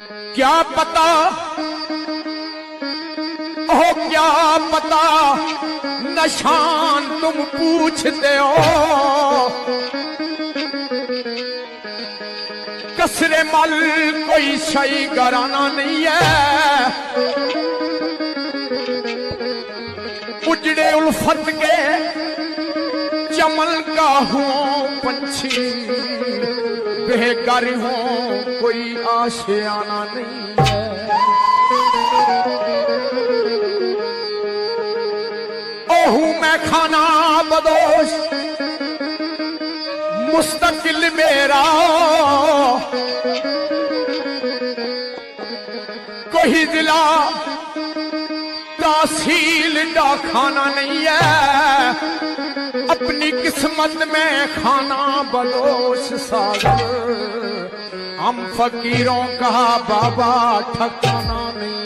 क्या पता ओ क्या पता निशान तुम पूछते हो, कसरे मल कोई सही घराना नहीं है, उजड़े उल्फत के चमन का हूँ पंछी, बेघर हूँ कोई आशियाना नहीं है। ओहू मैं खाना बदोश मुस्तकिल मेरा, कोई जिला तहसील का खाना नहीं है, अपनी किस्मत में खाना बदोश सागर, हम फकीरों का बाबा ठकाना नहीं।